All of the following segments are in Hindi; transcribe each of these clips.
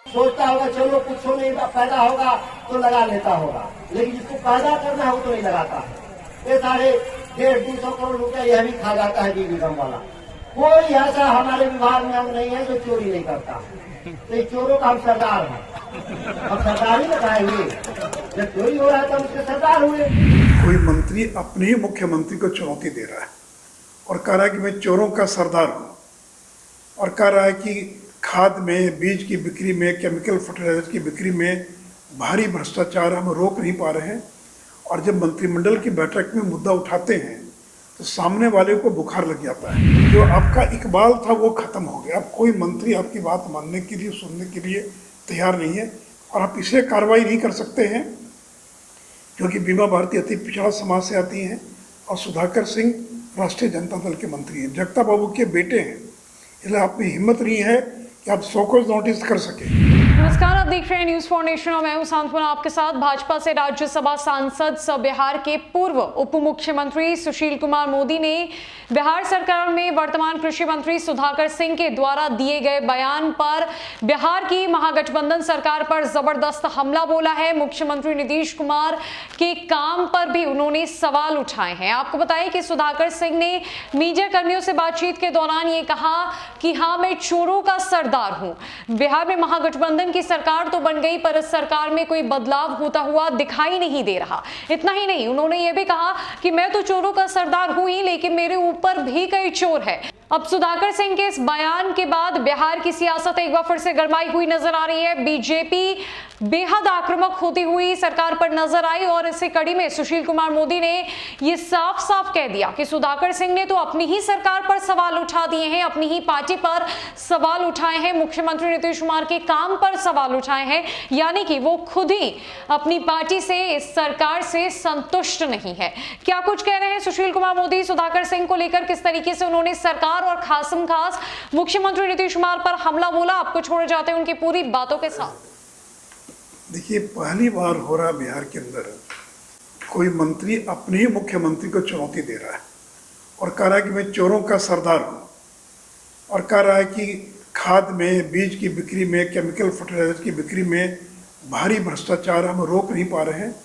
सोचता होगा चलो कुछ नहीं पैदा होगा तो लगा लेता होगा, लेकिन जिसको पैदा करना है वो तो नहीं लगाता है। ये साढ़े 150-200 करोड़ रुपया यह भी खा जाता है बीबी गम वाला। कोई ऐसा हमारे विभाग में अंग नहीं है जो चोरी नहीं करता। तो ये चोरों का हम सरदार हैं, हम सरदार ही बताएंगे। जब चोरी हो रहा है तो हम उसके सरदार हुए। कोई मंत्री अपने ही मुख्यमंत्री को चुनौती दे रहा है और कह रहा है कि मैं चोरों का सरदार हूँ, और कह रहा है कि खाद में, बीज की बिक्री में, केमिकल फर्टिलाइजर की बिक्री में भारी भ्रष्टाचार हम रोक नहीं पा रहे हैं। और जब मंत्रिमंडल की बैठक में मुद्दा उठाते हैं तो सामने वाले को बुखार लग जाता है। जो आपका इकबाल था वो खत्म हो गया। अब कोई मंत्री आपकी बात मानने के लिए, सुनने के लिए तैयार नहीं है, और आप इसलिए कार्रवाई नहीं कर सकते हैं क्योंकि बीमा भारती अति पिछड़ा समाज से आती हैं और सुधाकर सिंह राष्ट्रीय जनता दल के मंत्री हैं, जगता बाबू के बेटे हैं। इसलिए आप में हिम्मत नहीं है कि आप शोकॉज नोटिस कर सके। नमस्कार, आप देख रहे हैं न्यूज फाउंडेशन और मैं हूं सांत्वना आपके साथ। भाजपा से राज्यसभा सांसद सह बिहार के पूर्व उप मुख्यमंत्री सुशील कुमार मोदी ने बिहार सरकार में वर्तमान कृषि मंत्री सुधाकर सिंह के द्वारा दिए गए बयान पर बिहार की महागठबंधन सरकार पर जबरदस्त हमला बोला है। मुख्यमंत्री नीतीश कुमार के काम पर भी उन्होंने सवाल उठाए हैं। आपको बताएं कि सुधाकर सिंह ने मीडिया कर्मियों से बातचीत के दौरान ये कहा कि हाँ, मैं चोरों का सरदार हूं। बिहार में महागठबंधन की सरकार तो बन गई, पर इस सरकार में कोई बदलाव होता हुआ दिखाई नहीं दे रहा। इतना ही नहीं, उन्होंने यह भी कहा कि मैं तो चोरों का सरदार हूं ही, लेकिन मेरे ऊपर भी कई चोर है। अब सुधाकर सिंह के इस बयान के बाद बिहार की सियासत एक बार फिर से गरमाई हुई नजर आ रही है। बीजेपी बेहद आक्रामक होती हुई सरकार पर नजर आई और इसी कड़ी में सुशील कुमार मोदी ने यह साफ साफ कह दिया कि सुधाकर सिंह ने तो अपनी ही सरकार पर सवाल उठा दिए हैं, अपनी ही पार्टी पर सवाल उठाए हैं, मुख्यमंत्री नीतीश कुमार के काम पर सवाल उठाए हैं, यानी कि वो खुद ही अपनी पार्टी से, इस सरकार से संतुष्ट नहीं है। क्या कुछ कह रहे हैं सुशील कुमार मोदी सुधाकर सिंह को लेकर, किस तरीके से उन्होंने सरकार और खासम खास मुख्यमंत्री नीतीश कुमार पर हमला बोला, आपको छोड़े जाते हैं उनकी पूरी बातों के साथ। देखिए, पहली बार हो रहा बिहार के अंदर कोई मंत्री अपने ही मुख्यमंत्री को चुनौती दे रहा है और कह रहा है कि मैं चोरों का सरदार हूँ, और कह रहा है कि खाद में, बीज की बिक्री में, केमिकल फर्टिलाइजर की बिक्री में भारी भ्रष्टाचार हम रोक नहीं पा रहे हैं।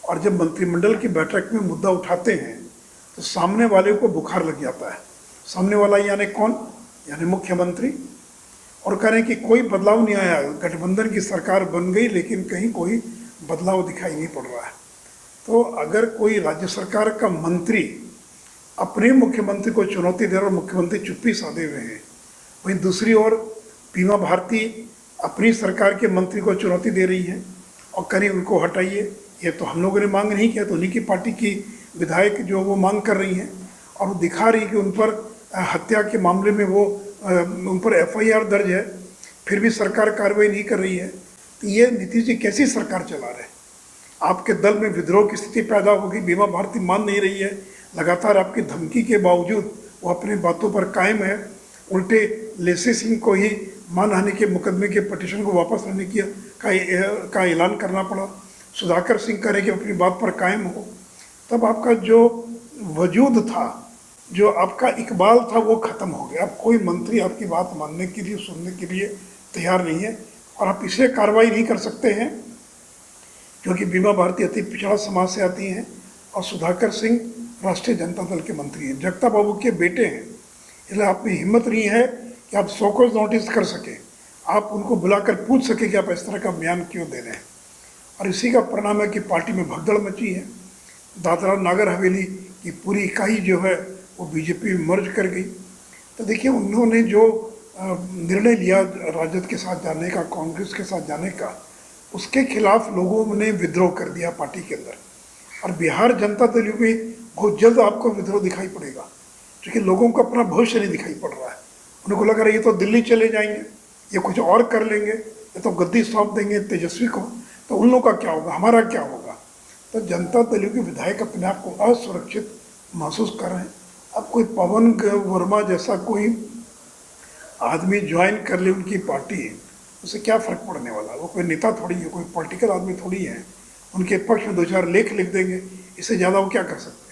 और जब मंत्रिमंडल की बैठक में मुद्दा उठाते हैं तो सामने वाले को बुखार लग जाता है। सामने वाला यानी कौन? यानी मुख्यमंत्री। और कह रहे हैं कि कोई बदलाव नहीं आया, गठबंधन की सरकार बन गई लेकिन कहीं कोई बदलाव दिखाई नहीं पड़ रहा है। तो अगर कोई राज्य सरकार का मंत्री अपने मुख्यमंत्री को चुनौती दे रहा और मुख्यमंत्री चुप्पी साधे हुए हैं, वहीं दूसरी ओर बीमा भारती अपनी सरकार के मंत्री को चुनौती दे रही है और कहीं उनको हटाइए। ये तो हम लोगों ने मांग नहीं किया, तो उन्हीं की पार्टी की विधायक जो वो मांग कर रही हैं, और वो दिखा रही कि उन पर हत्या के मामले में वो उन पर FIR दर्ज है, फिर भी सरकार कार्रवाई नहीं कर रही है। तो ये नीतीश जी कैसी सरकार चला रहे हैं? आपके दल में विद्रोह की स्थिति पैदा होगी, बीमा भारती मान नहीं रही है, लगातार आपकी धमकी के बावजूद वो अपनी बातों पर कायम है। उल्टे लेसी सिंह को ही मानहानि के मुकदमे के पटिशन को वापस लेने का ऐलान करना पड़ा। सुधाकर सिंह करे कि अपनी बात पर कायम हो। तब आपका जो वजूद था, जो आपका इकबाल था, वो ख़त्म हो गया। अब कोई मंत्री आपकी बात मानने के लिए, सुनने के लिए तैयार नहीं है, और आप इसलिए कार्रवाई नहीं कर सकते हैं क्योंकि बीमा भारती अति पिछड़ा समाज से आती हैं और सुधाकर सिंह राष्ट्रीय जनता दल के मंत्री हैं, जगता बाबू के बेटे हैं। इसलिए आप में हिम्मत नहीं है कि आप शोकॉज नोटिस कर सकें, आप उनको बुलाकर पूछ सकें कि आप इस तरह का बयान क्यों दे रहे हैं। और इसी का परिणाम है कि पार्टी में भगदड़ मची है। दादरा नागर हवेली की पूरी इकाई जो है वो बीजेपी में मर्ज कर गई। तो देखिए, उन्होंने जो निर्णय लिया राजद के साथ जाने का, कांग्रेस के साथ जाने का, उसके खिलाफ लोगों ने विद्रोह कर दिया पार्टी के अंदर। और बिहार जनता दल में बहुत जल्द आपको विद्रोह दिखाई पड़ेगा, क्योंकि लोगों को अपना भविष्य नहीं दिखाई पड़ रहा है। उनको लग रहा है ये तो दिल्ली चले जाएंगे, ये कुछ और कर लेंगे, ये तो गद्दी सौंप देंगे तेजस्वी को, तो उन लोगों का क्या होगा, हमारा क्या होगा। तो जनता दल के विधायक अपने आप को असुरक्षित महसूस कर रहे हैं। अब कोई पवन वर्मा जैसा कोई आदमी ज्वाइन कर ले उनकी पार्टी, उससे क्या फ़र्क पड़ने वाला? वो कोई नेता थोड़ी है, कोई पॉलिटिकल आदमी थोड़ी है। उनके पक्ष में 2-4 लेख लिख देंगे, इससे ज़्यादा वो क्या कर सकते हैं।